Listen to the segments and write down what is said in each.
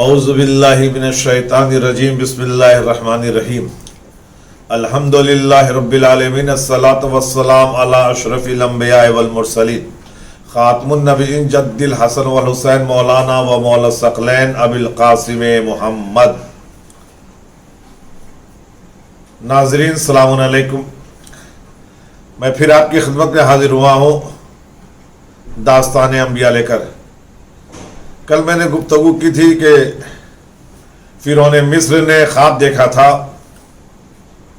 اعوذ باللہ من الشیطان الرجیم بسم اللہ الرحمن الرحیم الحمدللہ رب العالمین الصلاۃ والسلام علی اشرف الانبیاء والمرسلین خاتم النبیین جد الحسن والحسین مولانا و مولا الثقلین ابی القاسم محمد۔ ناظرین السلام علیکم، میں پھر آپ کی خدمت میں حاضر ہوا ہوں داستان انبیاء لے کر۔ کل میں نے گفتگو کی تھی کہ فرعون مصر نے خواب دیکھا تھا،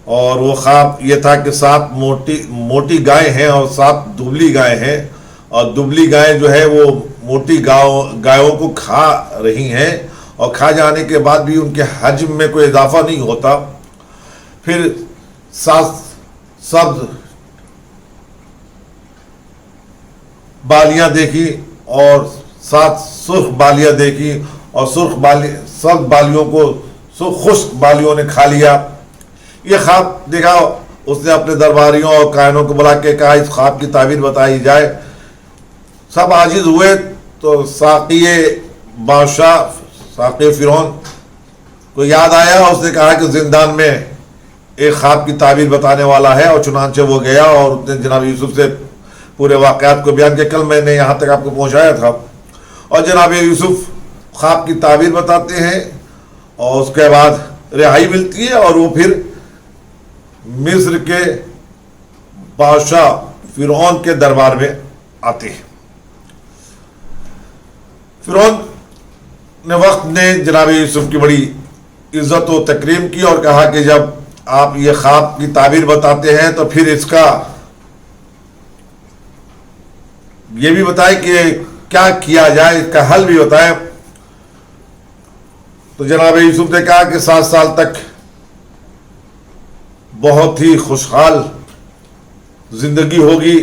اور وہ خواب یہ تھا کہ 7 موٹی گائیں ہیں اور 7 دبلی گائیں ہیں، اور دبلی گائیں جو ہے وہ موٹی گایوں کو کھا رہی ہیں، اور کھا جانے کے بعد بھی ان کے حجم میں کوئی اضافہ نہیں ہوتا۔ پھر 7 سبز بالیاں دیکھی اور 7 سرخ بالیاں دیکھی، اور سبز بالیوں کو خشک بالیوں نے کھا لیا۔ یہ خواب دیکھا، اس نے اپنے درباریوں اور کاہنوں کو بلا کے کہا اس خواب کی تعبیر بتائی جائے۔ سب عاجز ہوئے تو ساقی بادشاہ ساقی فرعون کو یاد آیا، اس نے کہا کہ زندان میں ایک خواب کی تعبیر بتانے والا ہے، اور چنانچہ وہ گیا اور اس نے جناب یوسف سے پورے واقعات کو بیان کیا۔ کل میں نے یہاں تک آپ کو پہنچایا تھا، اور جناب یوسف خواب کی تعبیر بتاتے ہیں، اور اس کے بعد رہائی ملتی ہے، اور وہ پھر مصر کے بادشاہ فرعون کے دربار میں آتے ہیں۔ فرعون نے وقت نے جناب یوسف کی بڑی عزت و تکریم کی، اور کہا کہ جب آپ یہ خواب کی تعبیر بتاتے ہیں تو پھر اس کا یہ بھی بتائے کہ کیا کیا جائے، اس کا حل بھی بتائے۔ تو جناب یوسف نے کہا کہ 7 سال تک بہت ہی خوشحال زندگی ہوگی،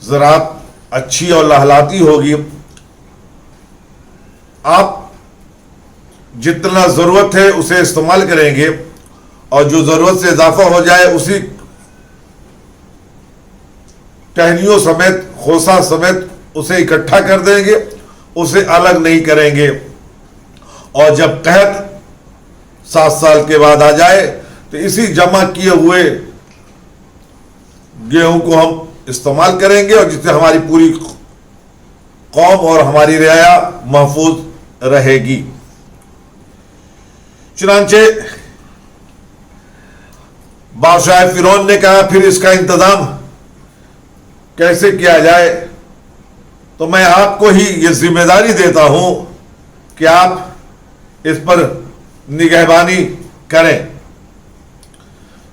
زراعت اچھی اور لہلاتی ہوگی، آپ جتنا ضرورت ہے اسے استعمال کریں گے، اور جو ضرورت سے اضافہ ہو جائے اسی ٹہنیوں سمیت خوسا سمیت اسے اکٹھا کر دیں گے، اسے الگ نہیں کریں گے، اور جب قحط 7 سال کے بعد آ جائے تو اسی جمع کیے ہوئے گیہوں کو ہم استعمال کریں گے، اور جس سے ہماری پوری قوم اور ہماری رعایا محفوظ رہے گی۔ چنانچہ بادشاہ فرعون نے کہا پھر اس کا انتظام کیسے کیا جائے؟ تو میں آپ کو ہی یہ ذمہ داری دیتا ہوں کہ آپ اس پر نگہبانی کریں۔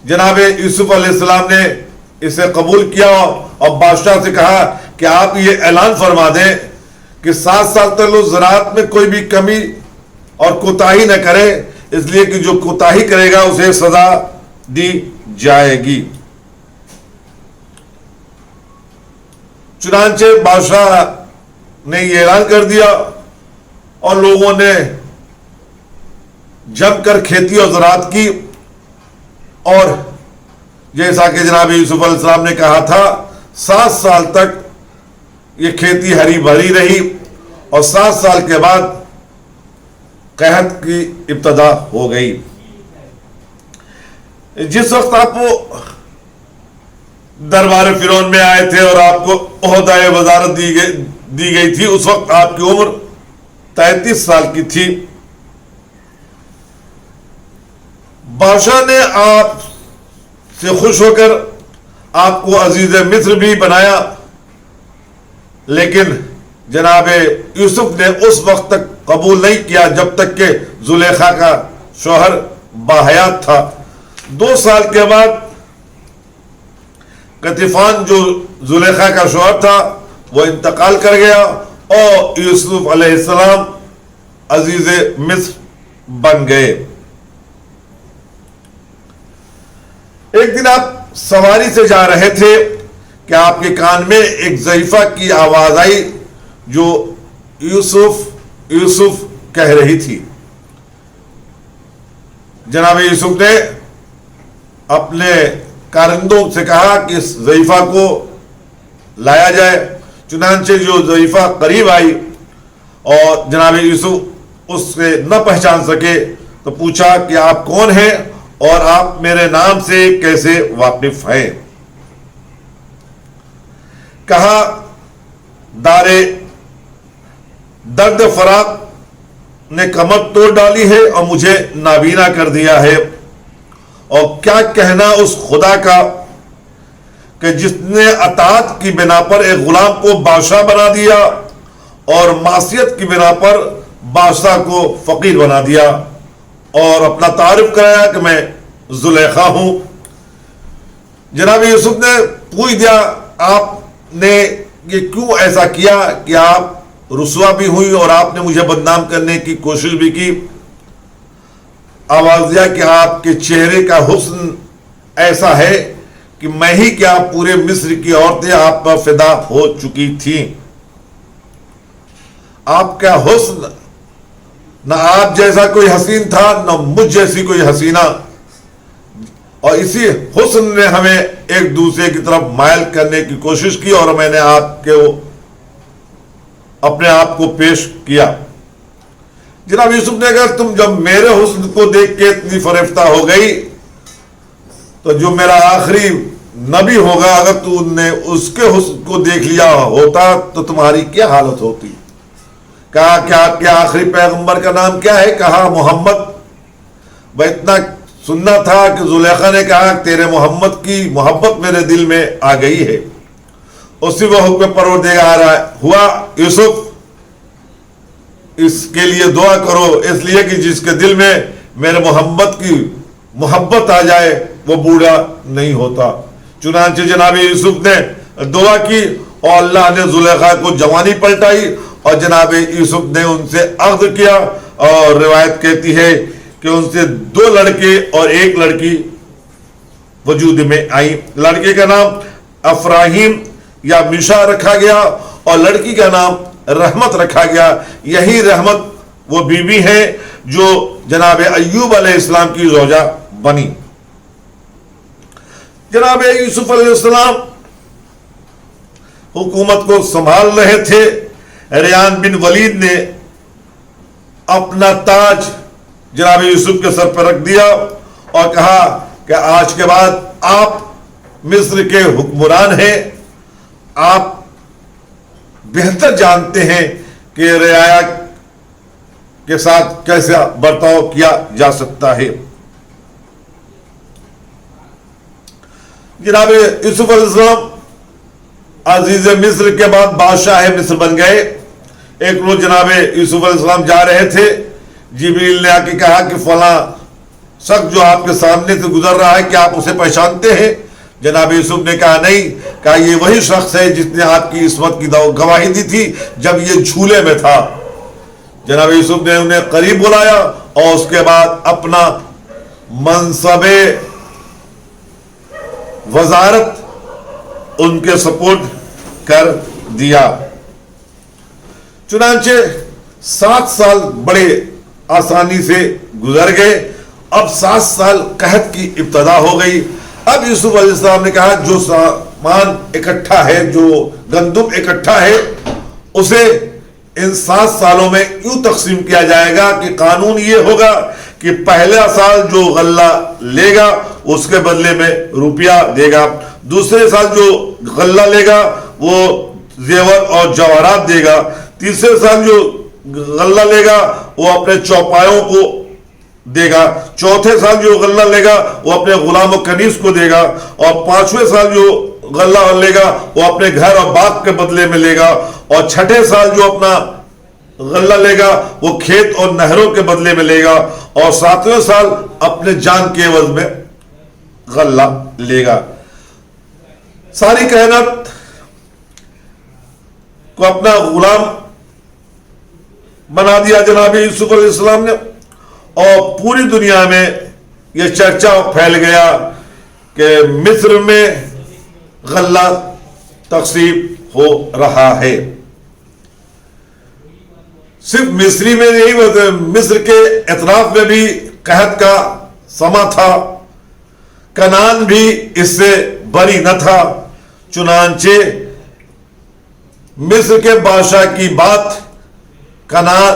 جناب یوسف علیہ السلام نے اسے قبول کیا، اور بادشاہ سے کہا کہ آپ یہ اعلان فرما دیں کہ 7 سال تک لوگ زراعت میں کوئی بھی کمی اور کوتاہی نہ کرے، اس لیے کہ جو کوتاہی کرے گا اسے سزا دی جائے گی۔ چنانچہ بادشاہ نے یہ اعلان کر دیا، اور لوگوں نے جم کر کھیتی اور زراعت کی، اور جیسا کہ جناب یوسف علیہ السلام نے کہا تھا 7 سال تک یہ کھیتی ہری بھری رہی، اور 7 سال کے بعد قحط کی ابتدا ہو گئی۔ جس وقت آپ وہ دربار فرعون میں آئے تھے اور آپ کو عہدہ وزارت دی گئی تھی، اس وقت آپ کی عمر 33 سال کی تھی۔ بادشاہ نے آپ سے خوش ہو کر آپ کو عزیز مصر بھی بنایا، لیکن جناب یوسف نے اس وقت تک قبول نہیں کیا جب تک کہ زلیخا کا شوہر باحیات تھا۔ 2 سال کے بعد قطیفان جو زلیخا کا شوہر تھا وہ انتقال کر گیا، اور یوسف علیہ السلام عزیز مصر بن گئے۔ ایک دن آپ سواری سے جا رہے تھے کہ آپ کے کان میں ایک ضعیفہ کی آواز آئی جو یوسف یوسف کہہ رہی تھی۔ جناب یوسف نے اپنے کارندوں سے کہا کہ اس ضعیفہ کو لایا جائے۔ چنانچہ جو ضعیفہ قریب آئی اور جناب یوسف اس سے نہ پہچان سکے تو پوچھا کہ آپ کون ہیں اور آپ میرے نام سے کیسے واقف ہیں؟ کہا دارے درد فراق نے کمر توڑ ڈالی ہے اور مجھے نابینا کر دیا ہے، اور کیا کہنا اس خدا کا کہ جس نے اطاعت کی بنا پر ایک غلام کو بادشاہ بنا دیا اور معصیت کی بنا پر بادشاہ کو فقیر بنا دیا، اور اپنا تعارف کرایا کہ میں زلیخا ہوں۔ جناب یوسف نے پوچھ دیا آپ نے یہ کیوں ایسا کیا کہ آپ رسوا بھی ہوئی اور آپ نے مجھے بدنام کرنے کی کوشش بھی کی؟ آواز دیا کہ آپ کے چہرے کا حسن ایسا ہے کہ میں ہی کیا پورے مصر کی عورتیں آپ پر فدا ہو چکی تھیں۔ آپ کا حسن نہ آپ جیسا کوئی حسین تھا نہ مجھ جیسی کوئی حسینہ، اور اسی حسن نے ہمیں ایک دوسرے کی طرف مائل کرنے کی کوشش کی اور میں نے اپنے آپ کو پیش کیا۔ جناب یوسف نے کہا تم جب میرے حسن کو دیکھ کے اتنی فریفتہ ہو گئی تو جو میرا آخری نبی ہوگا اگر تو نے اس کے حسن کو دیکھ لیا ہوتا تو تمہاری کیا حالت ہوتی؟ کہا کہ آپ کے آخری پیغمبر کا نام کیا ہے؟ کہا محمد۔ وہ اتنا سننا تھا کہ زلیخا نے کہا تیرے محمد کی محبت میرے دل میں آ گئی ہے۔ اسی وقت میں پروردگار ہوا یوسف اس کے لیے دعا کرو، اس لیے کہ جس کے دل میں میرے محمد کی محبت آ جائے وہ بوڑھا نہیں ہوتا۔ چنانچہ جناب یوسف نے دعا کی اور اللہ نے زلیخا کو جوانی پلٹائی اور جناب یوسف نے ان سے عقد کیا، اور روایت کہتی ہے کہ ان سے 2 لڑکے اور 1 لڑکی وجود میں آئی۔ لڑکے کا نام افراہیم یا میشا رکھا گیا اور لڑکی کا نام رحمت رکھا گیا۔ یہی رحمت وہ بیوی ہے جو جناب ایوب علیہ السلام کی زوجہ بنی۔ جناب یوسف علیہ السلام حکومت کو سنبھال رہے تھے۔ ریان بن ولید نے اپنا تاج جناب یوسف کے سر پر رکھ دیا اور کہا کہ آج کے بعد آپ مصر کے حکمران ہیں، آپ بہتر جانتے ہیں کہ رعایا کے ساتھ کیسے برتاؤ کیا جا سکتا ہے۔ جناب یوسف علیہ السلام عزیز مصر کے بعد بادشاہ مصر بن گئے۔ ایک روز جناب یوسف علیہ السلام جا رہے تھے، جبریل نے آ کے کہا کہ فلاں شخص جو آپ کے سامنے سے گزر رہا ہے کیا آپ اسے پہچانتے ہیں؟ جناب یوسف نے کہا نہیں۔ کہا یہ وہی شخص ہے جس نے آپ کی عصمت کی گواہی دی تھی جب یہ جھولے میں تھا۔ جناب یوسف نے انہیں قریب بلایا اور اس کے بعد اپنا منصب وزارت ان کے سپورٹ کر دیا۔ چنانچہ 7 سال بڑے آسانی سے گزر گئے۔ اب 7 سال قحط کی ابتدا ہو گئی۔ اب یوسف علیہ السلام نے کہا جو سامان اکٹھا ہے، جو گندم اکٹھا ہے، اسے ان 7 سالوں میں یوں تقسیم کیا جائے گا کہ قانون یہ ہوگا کہ پہلا سال جو غلہ لے گا اس کے بدلے میں روپیہ دے گا، دوسرے سال جو غلہ لے گا وہ زیور اور جواہرات دے گا، تیسرے سال جو غلہ لے گا وہ اپنے چوپایوں کو دے گا، چوتھے سال جو غلہ لے گا وہ اپنے غلام و کنیز کو دے گا، اور 5ویں سال جو غلہ لے گا وہ اپنے گھر اور باغ کے بدلے میں لے گا، اور 6ٹھے سال جو اپنا غلہ لے گا وہ کھیت اور نہروں کے بدلے میں لے گا، اور 7ویں سال اپنے جان کے عوض میں غلہ لے گا۔ ساری کائنات کو اپنا غلام بنا دیا جناب یوسف علیہ السلام نے، اور پوری دنیا میں یہ چرچا پھیل گیا کہ مصر میں غلہ تقسیم ہو رہا ہے۔ صرف مصری میں نہیں، مصر کے اطراف میں بھی قحط کا سما تھا، کنعان بھی اس سے بری نہ تھا۔ چنانچہ مصر کے بادشاہ کی بات کنعان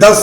10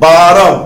12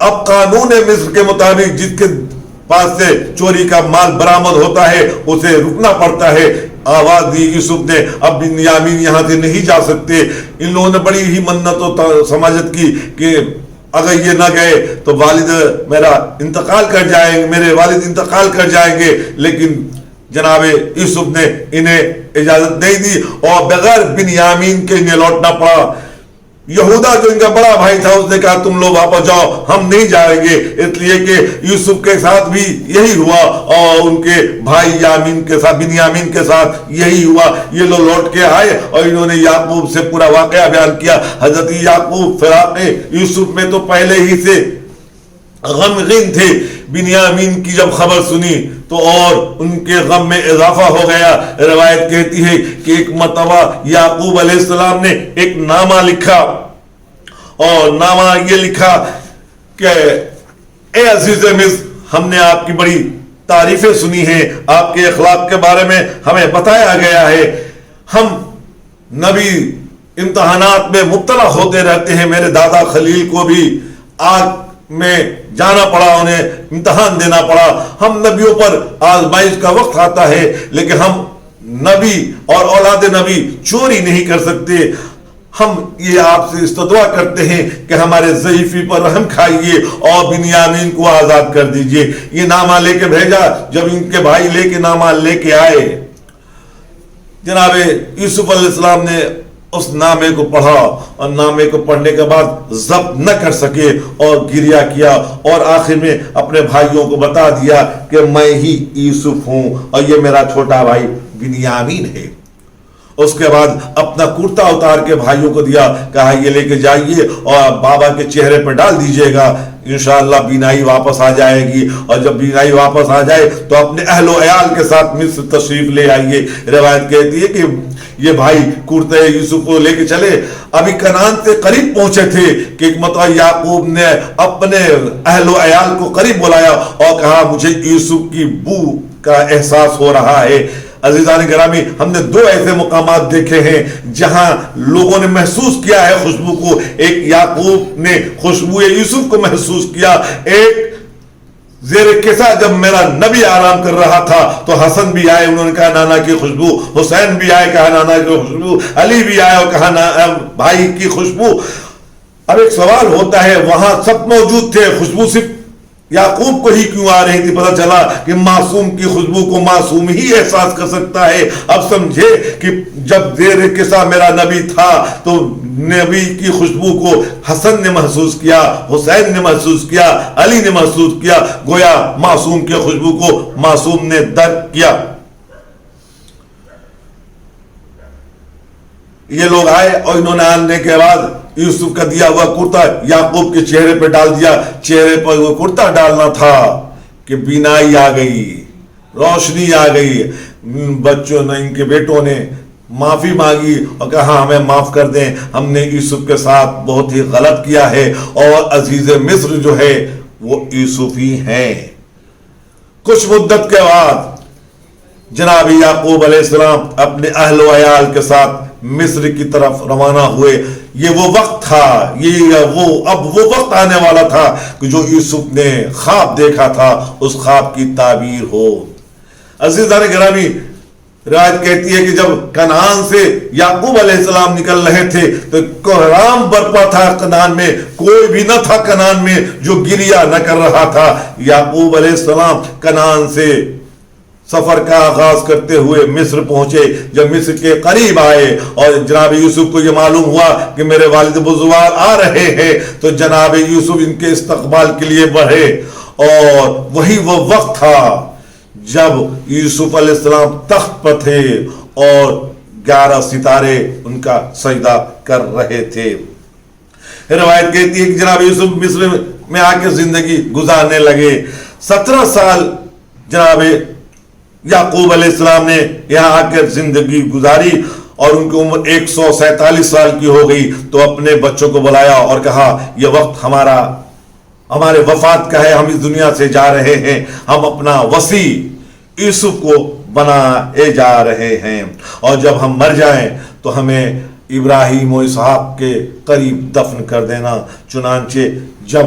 اب قانون مصر کے مطابق جس کے پاس سے چوری کا مال برآمد ہوتا ہے اسے رکنا پڑتا ہے. آواز دی یوسف نے اب بنیامین یہاں سے نہیں جا سکتے. ان لوگوں نے بڑی ہی منت و سماجت کی کہ اگر یہ نہ گئے تو والد میرا انتقال کر جائیں گے، میرے والد انتقال کر جائیں گے. لیکن جناب یوسف نے انہیں اجازت نہیں دی اور بغیر بنیامین کے انہیں لوٹنا پڑا. یہودا جو ان کا بڑا بھائی تھا اس نے کہا تم لوگ واپس جاؤ، ہم نہیں جائیں گے، اس لیے کہ یوسف کے ساتھ بھی یہی ہوا اور ان کے بھائی بنیامین کے ساتھ یہی ہوا. یہ لوگ لوٹ کے آئے اور انہوں نے یعقوب سے پورا واقعہ بیان کیا. حضرت یعقوب فراق یوسف میں تو پہلے ہی سے غمگین تھے. بنیامین کی جب خبر سنی تو اور ان کے غم میں اضافہ ہو گیا. روایت کہتی ہے کہ ایک مرتبہ یعقوب علیہ السلام نے ایک نامہ لکھا اور نامہ یہ لکھا کہ اے عزیز مصر، ہم نے آپ کی بڑی تعریفیں سنی ہیں، آپ کے اخلاق کے بارے میں ہمیں بتایا گیا ہے. ہم نبی امتحانات میں مبتلا ہوتے رہتے ہیں. میرے دادا خلیل کو بھی آگ میں جانا پڑا، انہیں امتحان دینا پڑا. ہم نبیوں پر آزمائش کا وقت آتا ہے لیکن ہم نبی اور اولاد نبی چوری نہیں کر سکتے. ہم یہ آپ سے استدعا کرتے ہیں کہ ہمارے ضعیفی پر رحم کھائیے اور بنیامین کو آزاد کر دیجئے. یہ نامہ لے کے بھیجا. جب ان کے بھائی لے کے نامہ لے کے آئے، جناب یوسف علیہ السلام نے اس نامے کو پڑھا اور نامے کو پڑھنے کے بعد ضبط نہ کر سکے اور گریہ کیا اور آخر میں اپنے بھائیوں کو بتا دیا کہ میں ہی یوسف ہوں اور یہ میرا چھوٹا بھائی بنیامین ہے. اس کے بعد اپنا کرتا اتار کے بھائیوں کو دیا، کہا یہ لے کے جائیے اور بابا کے چہرے پر ڈال دیجئے گا، انشاءاللہ بینائی واپس آ جائے گی. اور جب بینائی واپس آ جائے تو اپنے اہل و عیال کے ساتھ مصر تشریف لے آئیے. روایت کہتی ہے کہ یہ بھائی کرتے یوسف کو لے کے چلے. ابھی کنعان سے قریب پہنچے تھے کہ ایک مرتبہ یعقوب نے اپنے اہل و عیال کو قریب بلایا اور کہا مجھے یوسف کی بو کا احساس ہو رہا ہے. عزیزان گرامی، ہم نے دو ایسے مقامات دیکھے ہیں جہاں لوگوں نے محسوس کیا ہے خوشبو کو. ایک یعقوب نے خوشبو یوسف کو محسوس کیا. ایک زیر قصہ جب میرا نبی آرام کر رہا تھا تو حسن بھی آئے، انہوں نے کہا نانا کی خوشبو. حسین بھی آئے، کہا نانا کی خوشبو. علی بھی آئے اور کہا بھائی کی خوشبو. اب ایک سوال ہوتا ہے، وہاں سب موجود تھے، خوشبو صرف یعقوب کو ہی کیوں آ رہی تھی؟ پتہ چلا کہ معصوم کی خوشبو کو معصوم ہی احساس کر سکتا ہے. اب سمجھے کہ جب زیر قصہ میرا نبی تھا تو نبی کی خوشبو کو حسن نے محسوس کیا، حسین نے محسوس کیا، علی نے محسوس کیا. گویا معصوم کی خوشبو کو معصوم نے درک کیا. یہ لوگ آئے اور انہوں نے آنے کے بعد یوسف کا دیا ہوا کرتا یعقوب کے چہرے پہ ڈال دیا. چہرے پر وہ کرتا ڈالنا تھا کہ بینائی آ گئی، روشنی آ گئی. بچوں نے، ان کے بیٹوں نے معافی مانگی اور کہا ہمیں معاف کر دیں، ہم نے یوسف کے ساتھ بہت ہی غلط کیا ہے اور عزیز مصر جو ہے وہ یوسف ہی ہیں. کچھ مدت کے بعد جناب یعقوب علیہ السلام اپنے اہل و عیال کے ساتھ مصر کی طرف روانہ ہوئے. یہ وہ وقت تھا، اب وہ وقت آنے والا تھا کہ جو یوسف نے خواب دیکھا تھا اس خواب کی تعبیر ہو. عزیزان گرامی، روایت کہتی ہے کہ جب کنعان سے یعقوب علیہ السلام نکل رہے تھے تو کوہرام برپا تھا کنعان میں. کوئی بھی نہ تھا کنعان میں جو گریہ نہ کر رہا تھا. یعقوب علیہ السلام کنعان سے سفر کا آغاز کرتے ہوئے مصر پہنچے. جب مصر کے قریب آئے اور جناب یوسف کو یہ معلوم ہوا کہ میرے والد بزرگوار آ رہے ہیں تو جناب یوسف ان کے استقبال کے لیے بڑھے. اور وہی وہ وقت تھا جب یوسف علیہ السلام تخت پر تھے اور 11 ستارے ان کا سجدہ کر رہے تھے. روایت کہتی ہے کہ جناب یوسف مصر میں آ کے زندگی گزارنے لگے. 17 سال جناب یعقوب علیہ السلام نے یہاں آ کر زندگی گزاری اور ان کی عمر 147 سال کی ہو گئی. تو اپنے بچوں کو بلایا اور کہا یہ وقت ہمارے وفات کا ہے، ہم اس دنیا سے جا رہے ہیں، ہم اپنا وصی یوسف کو بنائے جا رہے ہیں اور جب ہم مر جائیں تو ہمیں ابراہیم و اسحاق کے قریب دفن کر دینا. چنانچہ جب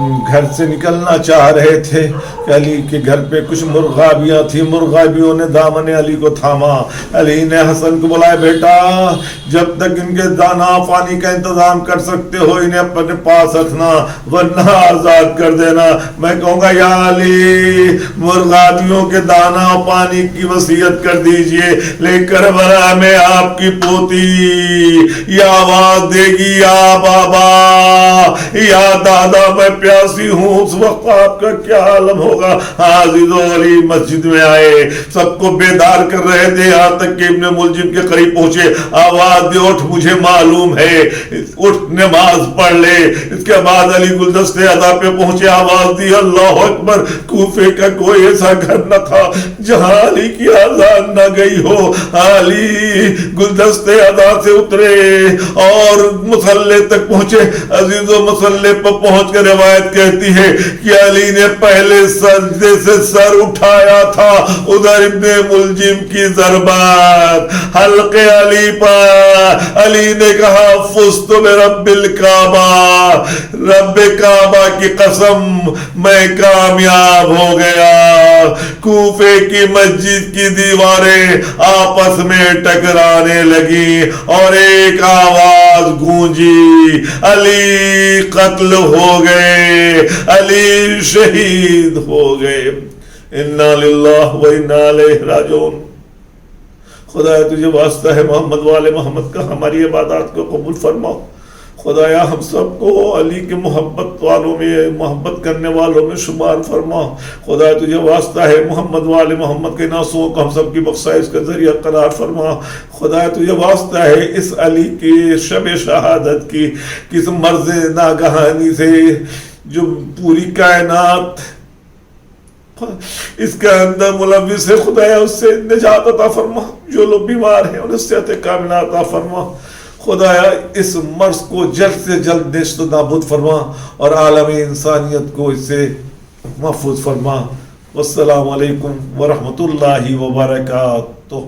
گھر سے نکلنا چاہ رہے تھے کہ علی کے گھر پہ کچھ مرغابیاں تھیں، مرغابیوں نے دامن علی کو تھاما. علی نے حسن کو بلایا، بیٹا جب تک ان کے دانا پانی کا انتظام کر سکتے ہو انہیں اپنے پاس رکھنا ورنہ آزاد کر دینا. میں کہوں گا یا علی مرغابیوں کے دانا پانی کی وصیت کر دیجئے، لے کربلا میں آپ کی پوتی یہ آواز دے گی، یا بابا یا دادا میں پیاسی ہوں، اس وقت آپ کا کیا عالم ہوگا. عزیز و علی مسجد میں آئے، سب کو بیدار کر رہے تھے، یہاں تک کہ ابن ملجم کے قریب پہنچے. آواز دے، اٹھ مجھے معلوم ہے، اٹھ نماز پڑھ لے. اس کے بعد علی گلدستے ادا پہ پہنچے، آواز دی، اللہ اکبر. کوفے کا کوئی ایسا گھر نہ تھا جہاں علی کی آزان نہ گئی ہو. علی گلدستے ادا سے اترے اور مصلی تک پہنچے. عزیز و مصلی پر پہنچ کر روایت کہتی ہے کہ علی نے پہلے سجدے سے سر اٹھایا تھا، ادھر ابن ملجم کی ضربات حلقے علی پر. علی نے کہا فزت برب الکعبہ، رب کعبہ کی قسم میں کامیاب ہو گیا. کوفے کی مسجد کی دیواریں آپس میں ٹکرانے لگی اور ایک آواز گونجی، علی قتل ہو گئے، علی شہید ہو گئے. انا للہ و انا الیہ راجعون. خدایا تجھے واسطہ ہے محمد والے محمد کا، ہماری عبادات کو قبول فرما. خدایا ہم سب کو علی کے محبت والوں میں، محبت کرنے والوں میں شمار فرما. خدایا تجھے واسطہ ہے محمد والے محمد کے ناسوں کو ہم سب کی بخشائش کا ذریعہ قرار فرما. خدایا تجھے واسطہ ہے اس علی کی شب شہادت کی کس مرض ناگہانی سے جو پوری کائنات اس کے اندر ملوث ہے، خدایا اس سے نجات عطا فرما. جو لوگ بیمار ہیں انہیں صحت کاملہ عطا فرما. خدایا اس مرض کو جلد سے جلد نیست و نابود فرما اور عالم انسانیت کو اس سے محفوظ فرما. والسلام علیکم ورحمۃ اللہ وبرکاتہ.